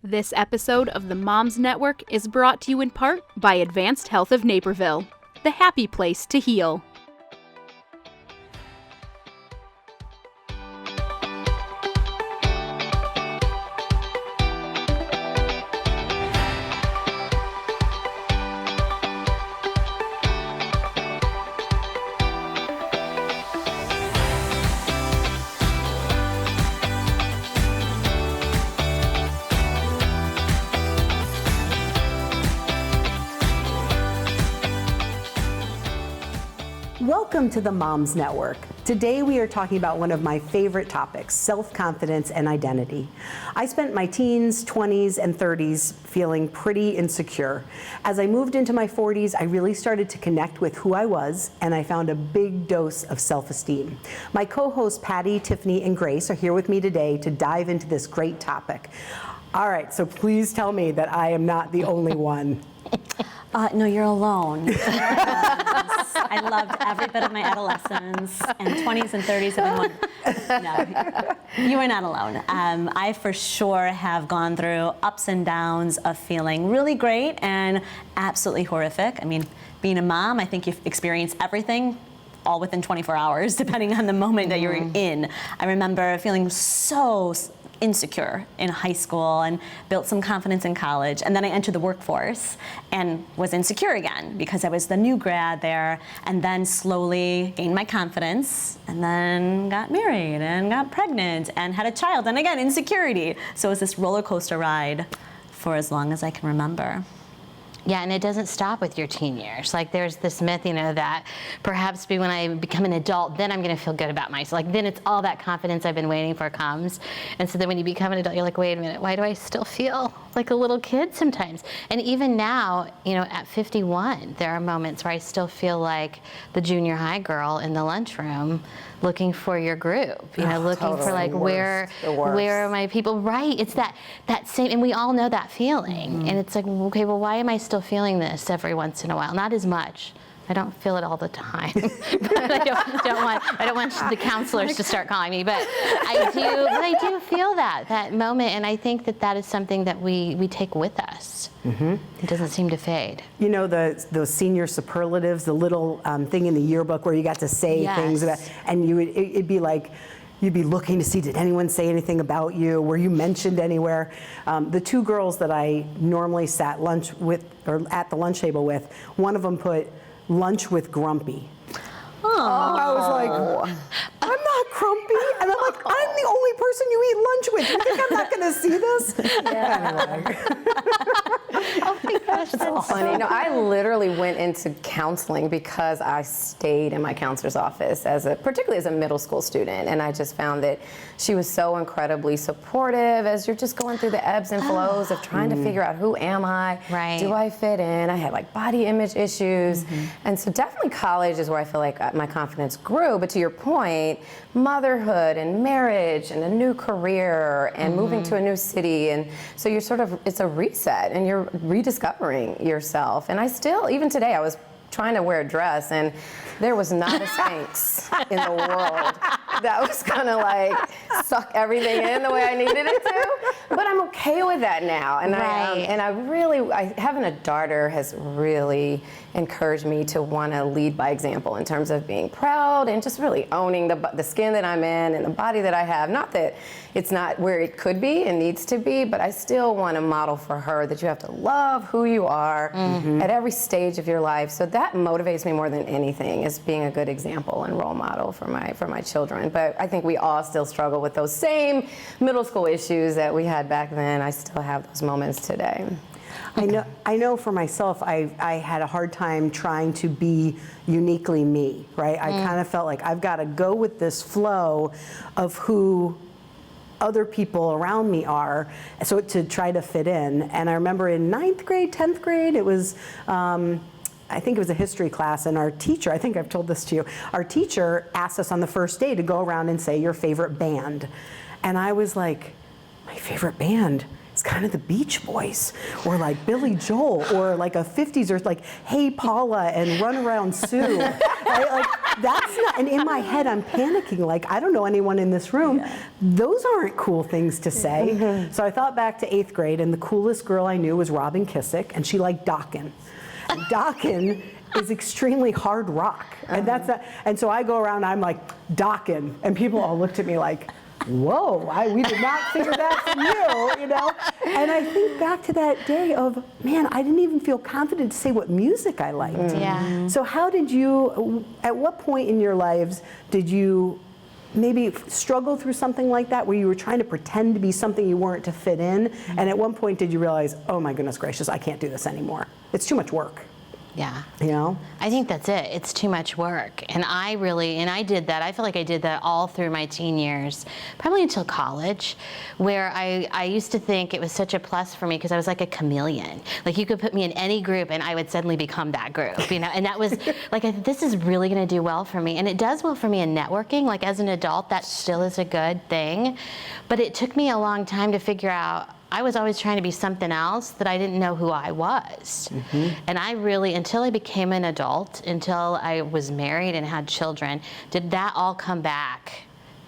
This episode of the Moms Network is brought to you in part by Advanced Health of Naperville, the happy place to heal. Welcome to the Moms Network. Today we are talking about one of my favorite topics, self-confidence and identity. I spent my teens, 20s, and 30s feeling pretty insecure. As I moved into my 40s, I really started to connect with who I was, and I found a big dose of self-esteem. My co-hosts Patty, Tiffany, and Grace are here with me today to dive into this great topic. All right, so please tell me that I am not the only one. No, you're alone. I loved every bit of my adolescence, and 20s and 30s have been one. No, you are not alone. I for sure have gone through ups and downs of feeling really great and absolutely horrific. I mean, being a mom, I think you've experienced everything all within 24 hours, depending on the moment that you're in. I remember feeling so insecure in high school and built some confidence in college, and then I entered the workforce and was insecure again because I was the new grad there, and then slowly gained my confidence and then got married and got pregnant and had a child, and again insecurity. So it was this roller coaster ride for as long as I can remember. Yeah, and it doesn't stop with your teen years. Like there's this myth, that perhaps when I become an adult, then I'm gonna feel good about myself. Like then it's all that confidence I've been waiting for comes. And so then when you become an adult, you're like, wait a minute, why do I still feel like a little kid sometimes? And even now, at 51, there are moments where I still feel like the junior high girl in the lunchroom looking for your group, looking totally. for like where are my people? Right, it's that same, and we all know that feeling. Mm-hmm. And it's like, okay, well, why am I still feeling this every once in a while? Not as much. I don't feel it all the time. But I don't want the counselors to start calling me, but I do feel that moment, and I think that is something that we take with us. Mm-hmm. It doesn't seem to fade. Those senior superlatives, the little thing in the yearbook where you got to say things about, and it'd be like, you'd be looking to see, did anyone say anything about you? Were you mentioned anywhere? The two girls that I normally sat lunch with, or at the lunch table with, one of them put lunch with grumpy. Oh. I was like, I'm not grumpy. And I'm like, I'm the only person you eat lunch with. You think I'm not going to see this? Yeah. Anyway. Oh my gosh, that's funny. I literally went into counseling because I stayed in my counselor's office particularly as a middle school student, and I just found that she was so incredibly supportive as you're just going through the ebbs and flows of trying to figure out, who am I? Right. Do I fit in? I had like body image issues. Mm-hmm. And so definitely college is where I feel like my confidence grew. But to your point, motherhood and marriage and a new career and moving to a new city, and so you're it's a reset and you're rediscovering yourself. And I still, even today, I was trying to wear a dress, and there was not a Spanx in the world that was gonna like suck everything in the way I needed it to. But I'm okay with that now, and right. Having a daughter has really encouraged me to want to lead by example in terms of being proud and just really owning the skin that I'm in and the body that I have. Not that it's not where it could be and needs to be, but I still want to model for her that you have to love who you are at every stage of your life. So that motivates me more than anything, is being a good example and role model for my children. But I think we all still struggle with those same middle school issues that we had back then. I still have those moments today. I know for myself, I had a hard time trying to be uniquely me, right? I kind of felt like I've got to go with this flow of who other people around me are, so to try to fit in. And I remember in 9th grade, 10th grade, it was, I think it was a history class, and our teacher, I think I've told this to you, our teacher asked us on the first day to go around and say your favorite band. And I was like, my favorite band? is kind of the Beach Boys, or like Billy Joel, or like a 50s, or like Hey Paula and Run Around Sue. Right? Like, that's not, and in my head I'm panicking, like, I don't know anyone in this room. Those aren't cool things to say. So I thought back to 8th grade, and the coolest girl I knew was Robin Kissick, and she liked Dokken. And Dokken is extremely hard rock, and and so I go around, I'm like, Dokken, and people all looked at me like, whoa, we did not figure that from you, you know? And I think back to that day of, man, I didn't even feel confident to say what music I liked. Yeah. So how did you, at what point in your lives did you maybe struggle through something like that, where you were trying to pretend to be something you weren't to fit in, and at one point did you realize, oh my goodness gracious, I can't do this anymore. It's too much work. Yeah. You know? I think that's it. It's too much work. And I did that. I feel like I did that all through my teen years, probably until college, where I used to think it was such a plus for me because I was like a chameleon. Like, you could put me in any group and I would suddenly become that group, you know? And that was like, this is really going to do well for me. And it does well for me in networking. Like, as an adult, that still is a good thing. But it took me a long time to figure out, I was always trying to be something else that I didn't know who I was. And I really, until I became an adult, until I was married and had children, did that all come back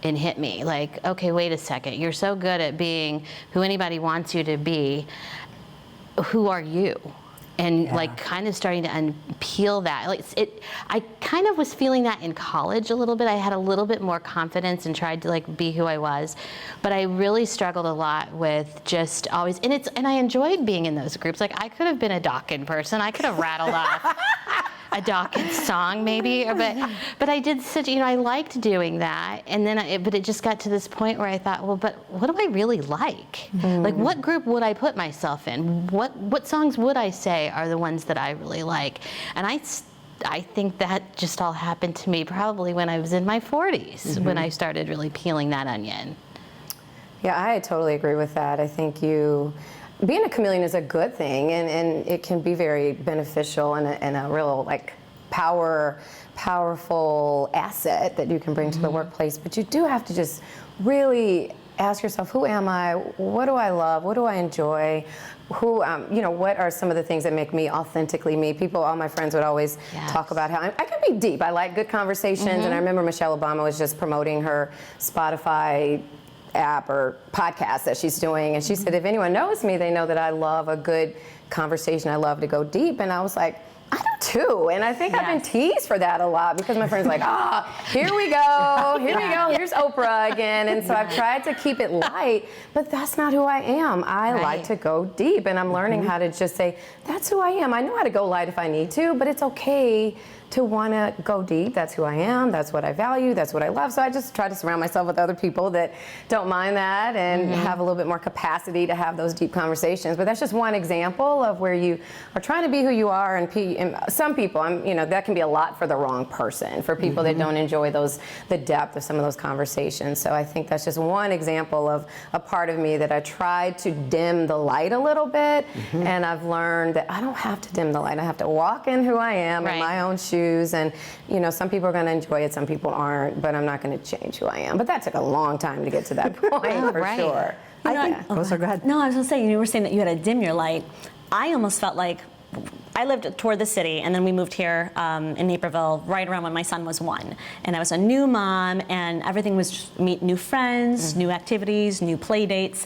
and hit me. Like, okay, wait a second. You're so good at being who anybody wants you to be. Who are you? And like, kind of starting to unpeel that. Like, I kind of was feeling that in college a little bit. I had a little bit more confidence and tried to like be who I was, but I really struggled a lot with just always. And I enjoyed being in those groups. Like, I could have been a Dokken person. I could have rattled off a Dokken song maybe, but I did such, you know, I liked doing that. And then, but it just got to this point where I thought, well, but what do I really like? Like, what group would I put myself in? What songs would I say are the ones that I really like? And I think that just all happened to me probably when I was in my 40s, when I started really peeling that onion. Yeah, I totally agree with that. I think being a chameleon is a good thing, and it can be very beneficial and a real like powerful asset that you can bring to the workplace. But you do have to just really ask yourself, who am I? What do I love? What do I enjoy? What are some of the things that make me authentically me? All my friends would always talk about how I can be deep. I like good conversations, and I remember Michelle Obama was just promoting her Spotify app or podcast that she's doing, and she said, if anyone knows me, they know that I love a good conversation. I love to go deep. And I was like, I do too. And I think I've been teased for that a lot, because my friends are like, here we go, here's Oprah again. And so I've tried to keep it light, but that's not who I am. I like to go deep, and I'm learning how to just say, that's who I am. I know how to go light if I need to, but it's okay to want to go deep. That's who I am. That's what I value. That's what I love. So I just try to surround myself with other people that don't mind that and have a little bit more capacity to have those deep conversations. But that's just one example of where you are trying to be who you are. And some people, that can be a lot for the wrong person, for people that don't enjoy the depth of some of those conversations. So I think that's just one example of a part of me that I tried to dim the light a little bit. And I've learned that I don't have to dim the light. I have to walk in who I am in my own shoes. And some people are going to enjoy it, some people aren't, but I'm not going to change who I am. But that took a long time to get to that point, for sure. Go ahead. No, I was going to say, you were saying that you had to dim your light. I almost felt like I lived toward the city, and then we moved here in Naperville right around when my son was 1. And I was a new mom, and everything was just meet new friends, new activities, new play dates.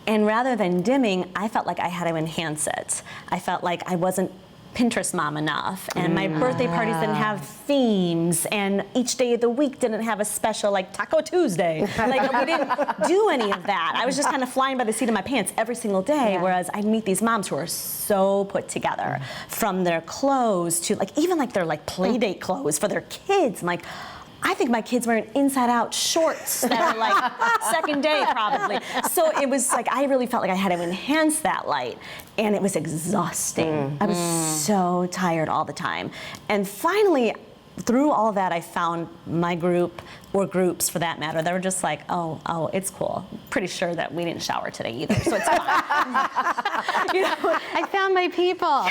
And rather than dimming, I felt like I had to enhance it. I felt like I wasn't Pinterest mom enough, and my birthday parties didn't have themes, and each day of the week didn't have a special like Taco Tuesday. Like, we didn't do any of that. I was just kind of flying by the seat of my pants every single day, whereas I'd meet these moms who are so put together, from their clothes to like even like their like play date clothes for their kids. I'm like, I think my kids wearing inside-out shorts that are like second day probably. So it was like, I really felt like I had to enhance that light, and it was exhausting. I was so tired all the time. And finally, through all of that, I found my group, or groups for that matter, that were just like, oh, it's cool. Pretty sure that we didn't shower today either, so it's fine. You know, I found my people.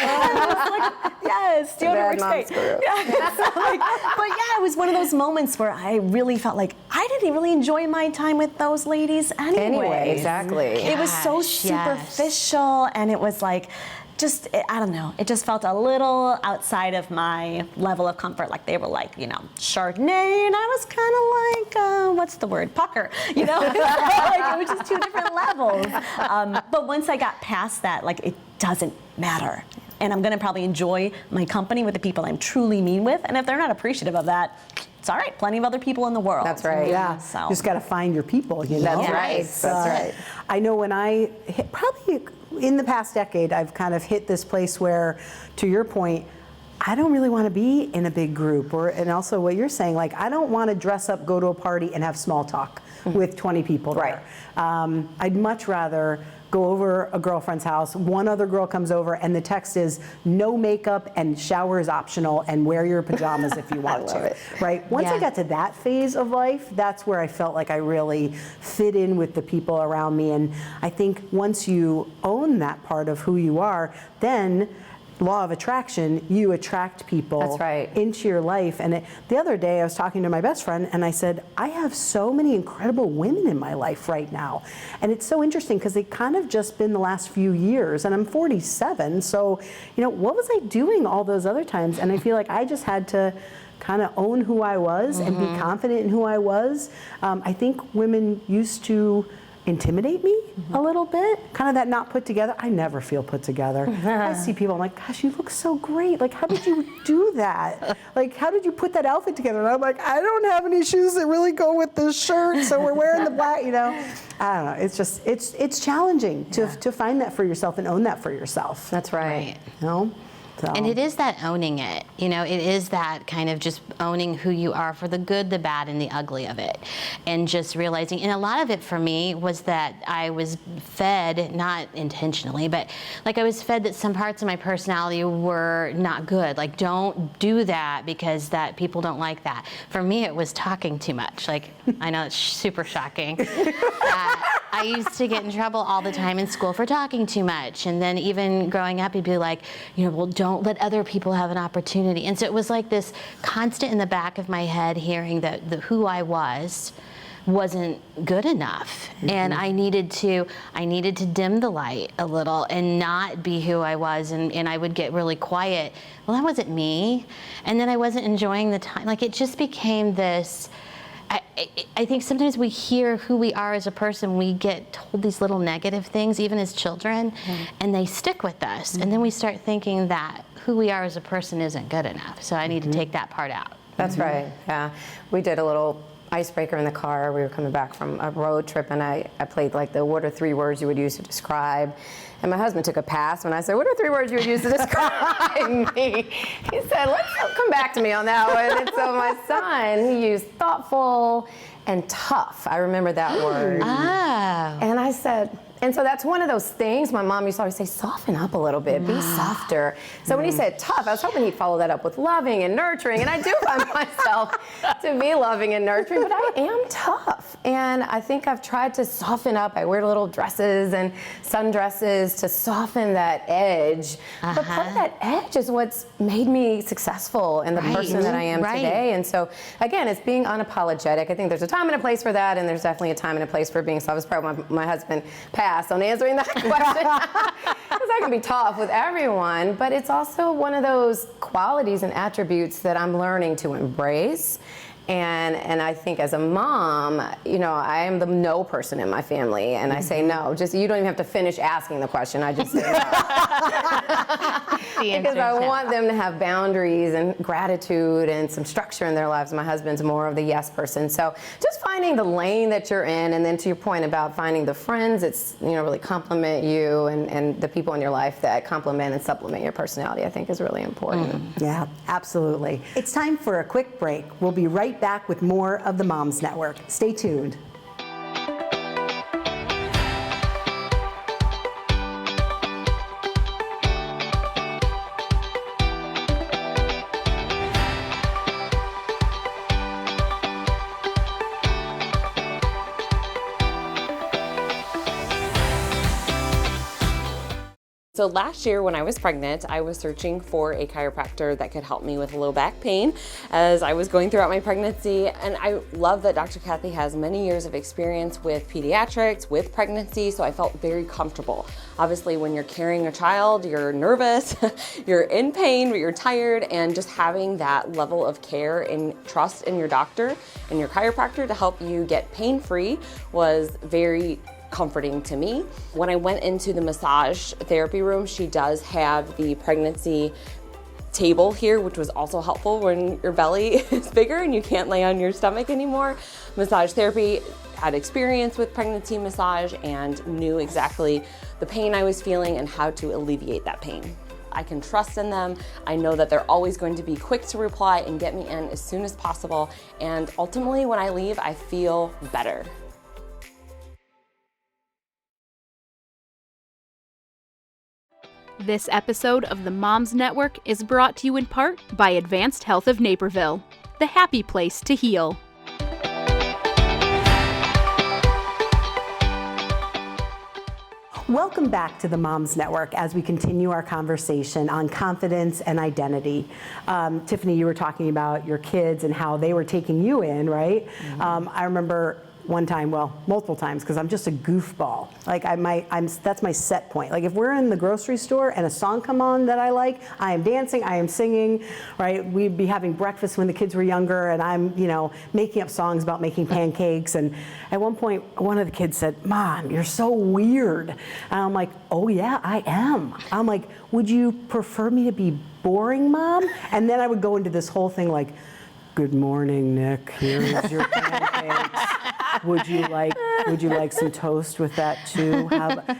yes, deodorant Bad works mom's great. group. Yeah, so, but yeah, it was one of those moments where I really felt like I didn't really enjoy my time with those ladies anyway. Exactly. It was so Gosh, yes. superficial, and it was like, just, I don't know, it just felt a little outside of my level of comfort. Like they were like, you know, Chardonnay, and I was kind of like, what's the word? Pucker, you know? Like, it was just two different levels. But once I got past that, like, it doesn't matter. And I'm gonna probably enjoy my company with the people I'm truly mean with, and if they're not appreciative of that, it's all right, plenty of other people in the world. That's right. Yeah, So. you just got to find your people, you know? That's right. It's, That's right. I know when I hit, probably in the past decade, I've kind of hit this place where, to your point, I don't really want to be in a big group, and also what you're saying, like, I don't want to dress up, go to a party, and have small talk with 20 people there. Right. I'd much rather go over a girlfriend's house, one other girl comes over, and the text is no makeup and shower is optional, and wear your pajamas if you want to. Right? Once I Yeah. got to that phase of life, that's where I felt like I really fit in with the people around me. And I think once you own that part of who you are, then law of attraction, you attract people That's right. into your life. And the other day I was talking to my best friend and I said, I have so many incredible women in my life right now. And it's so interesting because they kind of just been the last few years, and I'm 47. So, you know, what was I doing all those other times? And I feel like I just had to kind of own who I was and be confident in who I was. I think women used to intimidate me a little bit, kind of that not put together. I never feel put together. I see people, I'm like, gosh, you look so great. Like, how did you do that? Like, how did you put that outfit together? And I'm like, I don't have any shoes that really go with this shirt, so we're wearing the black, you know. I don't know, it's just, it's challenging to find that for yourself and own that for yourself. That's right. Right. You know? So. And it is that owning it, you know, it is that kind of just owning who you are for the good, the bad, and the ugly of it. And just realizing, and a lot of it for me was that I was fed, not intentionally, but like I was fed that some parts of my personality were not good. Like, don't do that because that people don't like that. For me, it was talking too much. Like, I know it's super shocking. I used to get in trouble all the time in school for talking too much. And then even growing up, you'd be like, you know, well, don't let other people have an opportunity. And so it was like this constant in the back of my head hearing that who I wasn't good enough. And I needed to dim the light a little and not be who I was. And I would get really quiet. Well, that wasn't me. And then I wasn't enjoying the time. Like, it just became this, I think sometimes we hear who we are as a person, we get told these little negative things, even as children, and they stick with us. And then we start thinking that who we are as a person isn't good enough. So I need to take that part out. That's right, yeah. We did a little icebreaker in the car. We were coming back from a road trip, and I played like what are 3 words you would use to describe? And my husband took a pass when I said, what are 3 words you would use to describe me? He said, let's come back to me on that one. And so my son, he used thoughtful and tough. I remember that word. Oh. And I said, and so that's one of those things my mom used to always say, soften up a little bit, be softer. So when he said tough, I was hoping he'd follow that up with loving and nurturing, and I do find myself to be loving and nurturing, but I am tough. And I think I've tried to soften up. I wear little dresses and sundresses to soften that edge. But part of that edge is what's made me successful and the person that I am today. And so, again, it's being unapologetic. I think there's a time and a place for that, and there's definitely a time and a place for being self. It's probably my husband passed on answering that question, because I can be tough with everyone, but it's also one of those qualities and attributes that I'm learning to embrace. And I think as a mom, you know, I am the no person in my family, and I say no. Just, you don't even have to finish asking the question. I just say no. Because I want them to have boundaries and gratitude and some structure in their lives. My husband's more of the yes person. So just finding the lane that you're in, and then to your point about finding the friends that's, you know, really complement you, and the people in your life that complement and supplement your personality, I think is really important. Yeah, absolutely. It's time for a quick break. We'll be right back with more of the Moms Network. Stay tuned. So last year when I was pregnant, I was searching for a chiropractor that could help me with low back pain as I was going throughout my pregnancy. And I love that Dr. Cathy has many years of experience with pediatrics, with pregnancy, so I felt very comfortable. Obviously, when you're carrying a child, you're nervous, you're in pain, but you're tired, and just having that level of care and trust in your doctor and your chiropractor to help you get pain-free was very comforting to me. When I went into the massage therapy room, she does have the pregnancy table here, which was also helpful when your belly is bigger and you can't lay on your stomach anymore. Massage therapy had experience with pregnancy massage and knew exactly the pain I was feeling and how to alleviate that pain. I can trust in them. I know that they're always going to be quick to reply and get me in as soon as possible. And ultimately, when I leave, I feel better. This episode of the Moms Network is brought to you in part by Advanced Health of Naperville, the happy place to heal. Welcome back to the Moms Network as we continue our conversation on confidence and identity. Tiffany, you were talking about your kids and how they were taking you in, right? Mm-hmm. I remember one time, well, multiple times, because I'm just a goofball. Like that's my set point. Like if we're in the grocery store and a song come on that I like, I am dancing, I am singing, right? We'd be having breakfast when the kids were younger, and I'm, making up songs about making pancakes. And at one point, one of the kids said, "Mom, you're so weird." And I'm like, "Oh yeah, I am." I'm like, "Would you prefer me to be boring, Mom?" And then I would go into this whole thing like, "Good morning, Nick. Here's your pancakes. Would you like some toast with that too?"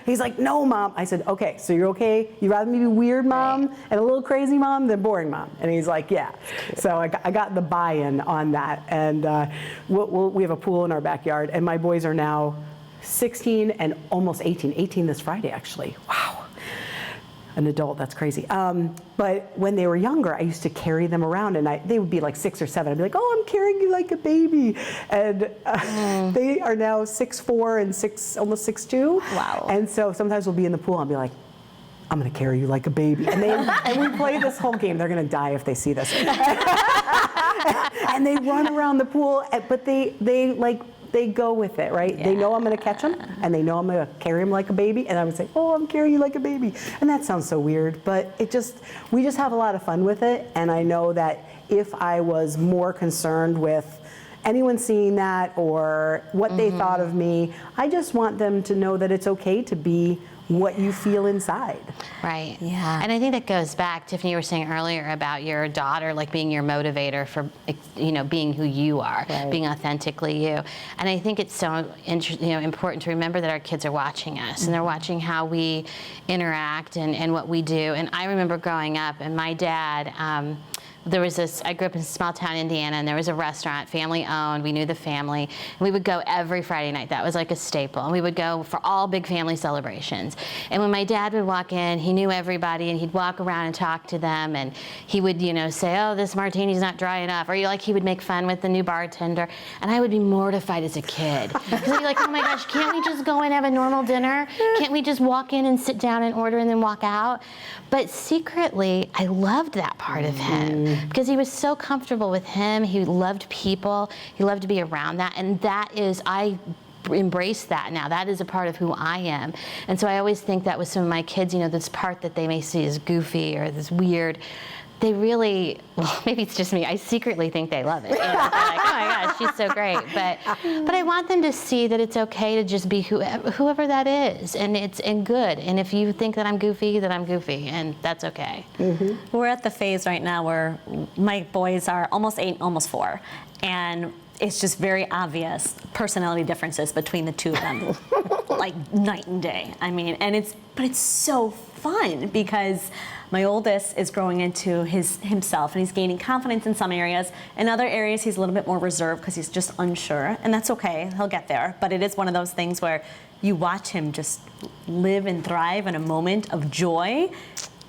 He's like, "No, Mom." I said, "Okay, so you're okay? You'd rather me be weird, Mom, and a little crazy, Mom, than boring, Mom?" And he's like, "Yeah." So I got the buy-in on that. And we have a pool in our backyard, and my boys are now 16 and almost 18. 18 this Friday, actually. Wow. An adult, that's crazy. But when they were younger, I used to carry them around, and they would be like 6 or 7. I'd be like, "Oh, I'm carrying you like a baby." And they are now 6'4" and almost 6'2". Wow. And so sometimes we'll be in the pool, and I'll be like, "I'm gonna carry you like a baby." And we play this whole game. They're gonna die if they see this. And they run around the pool, but they go with it, right? Yeah. They know I'm going to catch them, and they know I'm going to carry them like a baby, and I would say, "Oh, I'm carrying you like a baby." And that sounds so weird, but we just have a lot of fun with it, and I know that if I was more concerned with anyone seeing that or what they thought of me, I just want them to know that it's okay to be what you feel inside. Right. Yeah. And I think that goes back, Tiffany, you were saying earlier about your daughter like being your motivator for, being who you are, right, being authentically you. And I think it's so important to remember that our kids are watching us, and they're watching how we interact and what we do. And I remember growing up, and my dad, I grew up in a small town, Indiana, and there was a restaurant, family owned. We knew the family. And we would go every Friday night. That was like a staple. And we would go for all big family celebrations. And when my dad would walk in, he knew everybody, and he'd walk around and talk to them. And he would, say, "Oh, this martini's not dry enough." Or he would make fun with the new bartender. And I would be mortified as a kid. Because I'd be like, "Oh my gosh, can't we just go and have a normal dinner? Can't we just walk in and sit down and order and then walk out?" But secretly, I loved that part of him. Because he was so comfortable with him. He loved people. He loved to be around that. And I embrace that now. That is a part of who I am. And so I always think that with some of my kids, this part that they may see as goofy or this weird, they really, well, maybe it's just me, I secretly think they love it. They're like, "Oh my gosh, she's so great." But I want them to see that it's okay to just be whoever that is, and it's good. And if you think that I'm goofy, then I'm goofy, and that's okay. Mm-hmm. We're at the phase right now where my boys are almost 8, almost 4, and it's just very obvious personality differences between the two of them, like night and day. But it's so fun because my oldest is growing into himself, and he's gaining confidence in some areas. In other areas, he's a little bit more reserved because he's just unsure, and that's okay. He'll get there. But it is one of those things where you watch him just live and thrive in a moment of joy,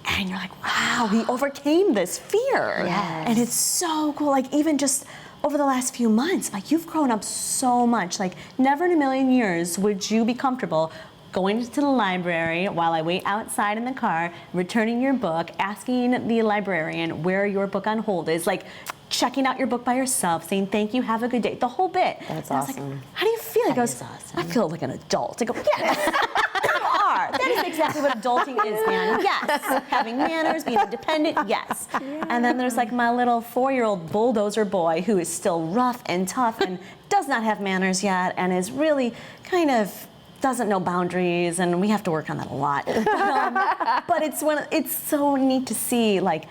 and you're like, wow, he overcame this fear. Yes. And it's so cool. Like even just over the last few months, like you've grown up so much. Like never in a million years would you be comfortable going to the library while I wait outside in the car, returning your book, asking the librarian where your book on hold is, like checking out your book by yourself, saying thank you, have a good day, the whole bit. That's and I was awesome. like, how do you feel? He goes, I feel like an adult. I go, yes, you are. That is exactly what adulting is, man. Yes, having manners, being independent, yes. And then there's like my little 4-year-old bulldozer boy who is still rough and tough and does not have manners yet and is really kind of doesn't know boundaries, and we have to work on that a lot. But it's so neat to see, like,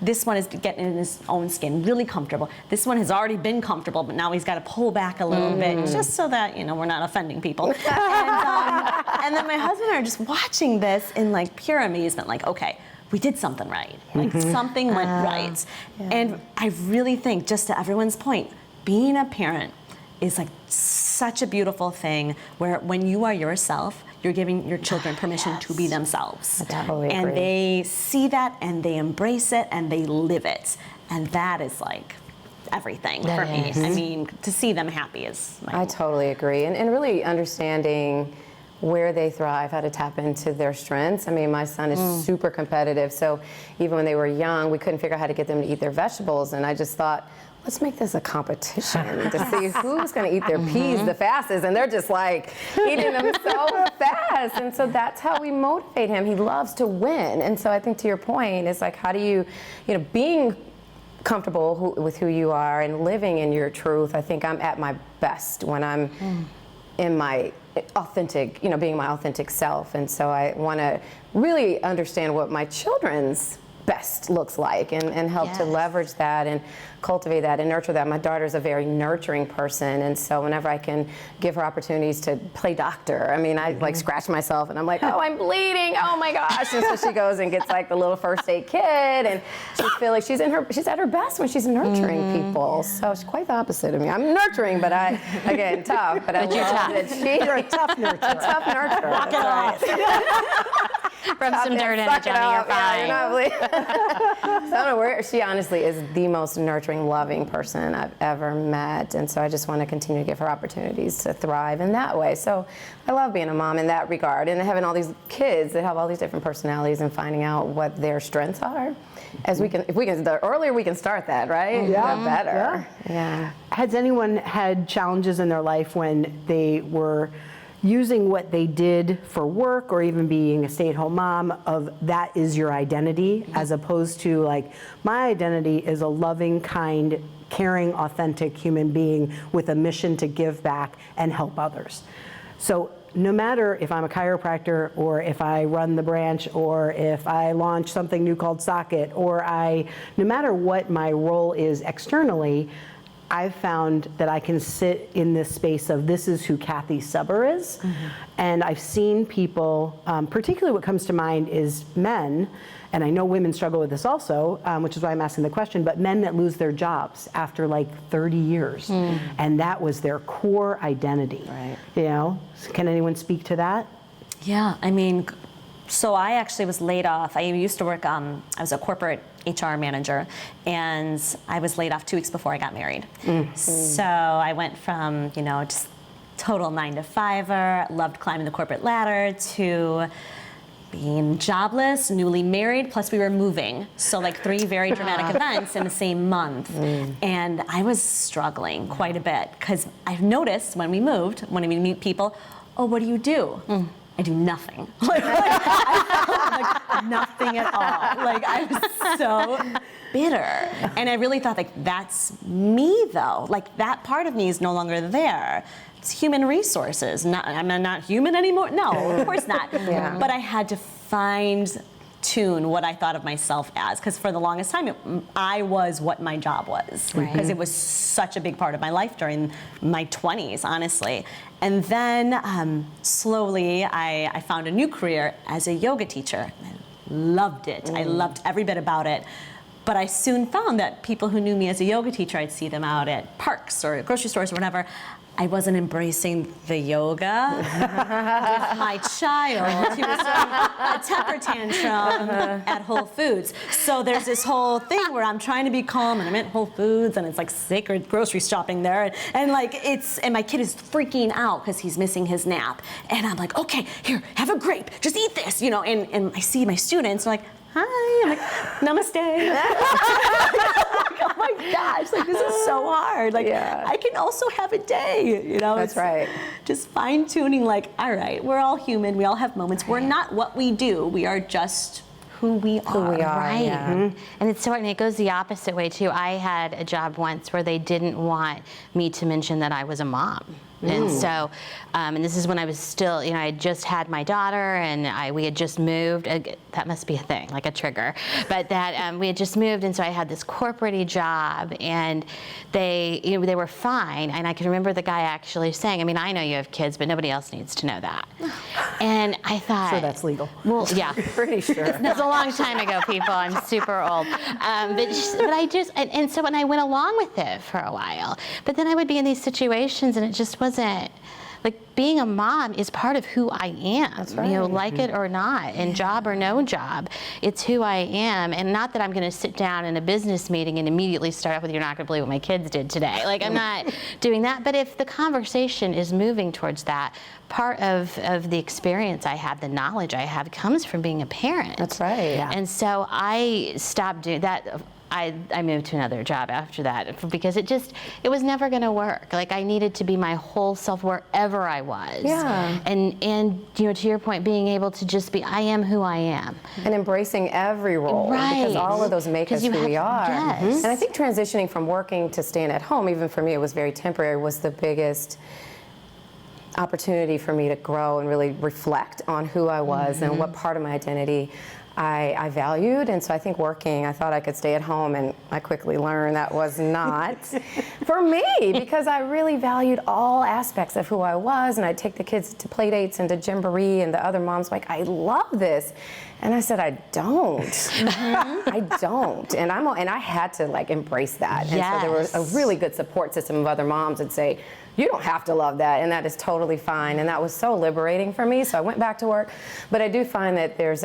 this one is getting in his own skin, really comfortable. This one has already been comfortable, but now he's got to pull back a little bit, just so that, you know, we're not offending people. And then my husband and I are just watching this in like pure amazement, like, okay, we did something right. Like something went right. And I really think, just to everyone's point, being a parent is like such a beautiful thing, where when you are yourself, you're giving your children permission to be themselves. I totally and agree. they see that and they embrace it and they live it. And that is like everything for me. I mean, to see them happy is my I totally agree. And really understanding where they thrive, how to tap into their strengths. I mean, my son is super competitive, so even when they were young, we couldn't figure out how to get them to eat their vegetables, and I just thought, let's make this a competition to see who's going to eat their peas the fastest, and they're just like eating them so fast, and so that's how we motivate him. He loves to win, and so I think to your point, it's like, how do you know, being comfortable with who you are and living in your truth. I think I'm at my best when I'm in my authentic, you know, being my authentic self, and so I want to really understand what my children's best looks like, and help to leverage that and cultivate that and nurture that. My daughter's a very nurturing person, and so whenever I can give her opportunities to play doctor, I mean, I like scratch myself and I'm like, oh, I'm bleeding, oh my gosh, and so she goes and gets like the little first aid kit, and she feels like she's at her best when she's nurturing people. So she's quite the opposite of me. I'm nurturing, but again, tough, but I love that you're a tough nurturer. A tough nurturer. Rock it off. Rub some dirt in it, Jenny, you're fine. So I don't know where, she honestly is the most nurturing, loving person I've ever met, and so I just want to continue to give her opportunities to thrive in that way. So I love being a mom in that regard, and having all these kids that have all these different personalities and finding out what their strengths are. If we can, the earlier we can start that, right? Yeah. The better. Yeah. Has anyone had challenges in their life when they were using what they did for work, or even being a stay-at-home mom, of that is your identity, as opposed to like, my identity is a loving, kind, caring, authentic human being with a mission to give back and help others? So no matter if I'm a chiropractor, or if I run the branch, or if I launch something new called Socket, or no matter what my role is externally, I've found that I can sit in this space of, this is who Cathy Subber is. And I've seen people, particularly what comes to mind is men, and I know women struggle with this also, which is why I'm asking the question, but men that lose their jobs after like 30 years. And that was their core identity. Right. You know, can anyone speak to that? Yeah, I mean, so I actually was laid off. I used to work, I was a corporate HR manager, and I was laid off 2 weeks before I got married. So I went from, you know, just total 9-to-5-er, loved climbing the corporate ladder, to being jobless, newly married, plus we were moving. So like 3 very dramatic events in the same month. And I was struggling quite a bit, because I've noticed when we moved, when we meet people, oh, what do you do? I do nothing. Like nothing at all. Like, I was so bitter. And I really thought, like, that's me though. Like, that part of me is no longer there. It's human resources. I'm not human anymore. No, of course not. But I had to fine-tune what I thought of myself as, because for the longest time, I was what my job was. Because it was such a big part of my life during my 20s, honestly. And then slowly, I found a new career as a yoga teacher. I loved it. I loved every bit about it. But I soon found that people who knew me as a yoga teacher, I'd see them out at parks or grocery stores or whatever, I wasn't embracing the yoga with my child who was throwing a temper tantrum at Whole Foods. So there's this whole thing where I'm trying to be calm, and I'm at Whole Foods, and it's like sacred grocery shopping there, and like and my kid is freaking out because he's missing his nap, and I'm like, okay, here, have a grape, just eat this, you know, and I see my students like, hi, I'm like, namaste. Like, oh my gosh, like this is so hard. Like I can also have a day, you know. That's right. Just fine tuning, like, all right, we're all human, we all have moments. We're not what we do, we are just who we are. Right. Yeah. And it's so, and it goes the opposite way too. I had a job once where they didn't want me to mention that I was a mom. And so, and this is when I was still, you know, I had just had my daughter, and we had just moved. That must be a thing, like a trigger. But that we had just moved, and so I had this corporate-y job, and they, you know, they were fine. And I can remember the guy actually saying, I mean, I know you have kids, but nobody else needs to know that. And I thought, Sure, that's legal. well, yeah. Pretty sure. That's a long time ago, people. I'm super old. But I just, and so when I went along with it for a while, but then I would be in these situations, and it just wasn't, like, being a mom is part of who I am. That's right. You know, like it or not, and job or no job, it's who I am. And not that I'm going to sit down in a business meeting and immediately start off with, you're not going to believe what my kids did today. Like, I'm not doing that. But if the conversation is moving towards that, part of the experience I have, the knowledge I have, comes from being a parent. That's right. Yeah. And so I stopped doing that. I moved to another job after that because it was never going to work. Like, I needed to be my whole self wherever I was. Yeah. And you know, to your point, being able to just be, I am who I am. And embracing every role. Right. Because all of those make us who we are. Yes. And I think transitioning from working to staying at home, even for me, it was very temporary, was the biggest opportunity for me to grow and really reflect on who I was and what part of my identity I valued. And so I think working, I thought I could stay at home, and I quickly learned that was not for me, because I really valued all aspects of who I was, and I'd take the kids to play dates and to Gymboree, and the other moms were like, I love this. And I said, I don't. I don't. And I had to, like, embrace that. And so there was a really good support system of other moms that say, you don't have to love that, and that is totally fine. And that was so liberating for me. So I went back to work. But I do find that there's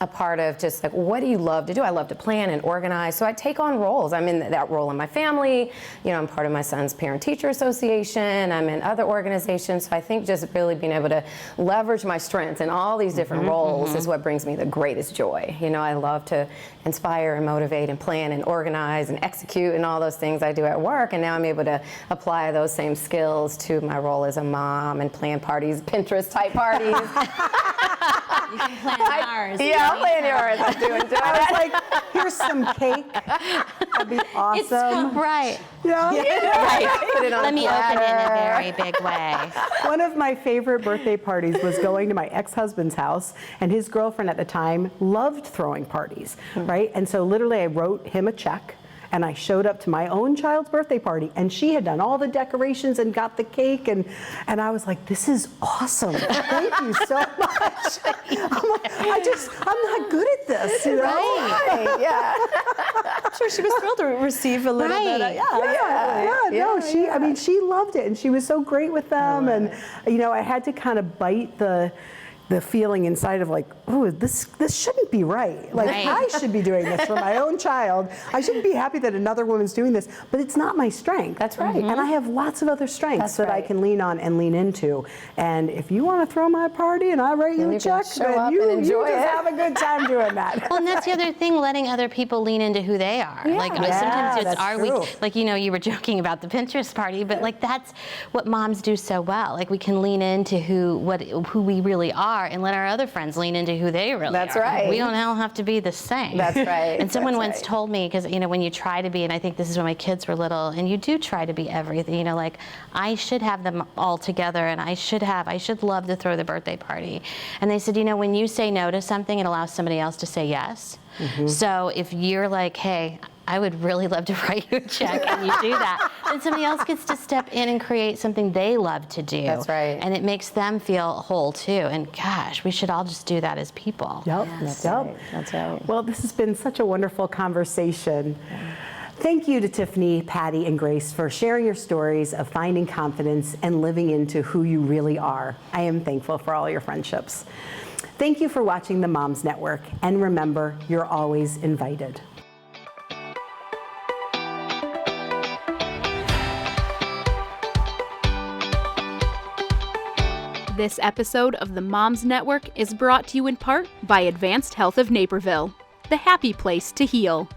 a part of just like, what do you love to do? I love to plan and organize. So I take on roles. I'm in that role in my family. You know, I'm part of my son's parent-teacher association. I'm in other organizations. So I think just really being able to leverage my strengths in all these different roles is what brings me the greatest joy. You know, I love to inspire and motivate and plan and organize and execute and all those things I do at work. And now I'm able to apply those same skills to my role as a mom and plan parties, Pinterest type parties. You can plan ours. Yeah, I'll plan yours. I do enjoy I was that. like, here's some cake. That'd be awesome. Right. Yeah. Right. Put it on Let a me open it in a platter. very big way. One of my favorite birthday parties was going to my ex-husband's house, and his girlfriend at the time loved throwing parties, right? And so literally I wrote him a check, and I showed up to my own child's birthday party, and she had done all the decorations and got the cake, and I was like, this is awesome. Thank you so much. I'm not good at this, you know? Right. Yeah. I'm sure she was thrilled to receive a little bit. I mean, she loved it, and she was so great with them, and you know, I had to kind of bite the feeling inside of like, oh, this shouldn't be right. Like, I should be doing this for my own child. I shouldn't be happy that another woman's doing this, but it's not my strength. That's right. And I have lots of other strengths that I right. can lean on and lean into. And if you want to throw my party and I write you a you check, can show then up you and enjoy just it. have a good time doing that. Well, and that's the other thing, letting other people lean into who they are. Like, sometimes it's that's true. like, you know, you were joking about the Pinterest party, but like, that's what moms do so well. Like, we can lean into who we really are, and let our other friends lean into who they really That's are. right. We don't all have to be the same. That's right. And someone That's once right. told me, because, you know, when you try to be, and I think this is when my kids were little, and you do try to be everything, you know, like, I should have them all together, and I should love to throw the birthday party. And they said, you know, when you say no to something, it allows somebody else to say yes. So if you're like, hey, I would really love to write you a check, and you do that, then somebody else gets to step in and create something they love to do. That's right. And it makes them feel whole too. And gosh, we should all just do that as people. Yep. That's right. That's right. Well, this has been such a wonderful conversation. Thank you to Tiffany, Patty, and Grace for sharing your stories of finding confidence and living into who you really are. I am thankful for all your friendships. Thank you for watching the Moms Network, and remember, you're always invited. This episode of the Moms Network is brought to you in part by Advanced Health of Naperville, the happy place to heal.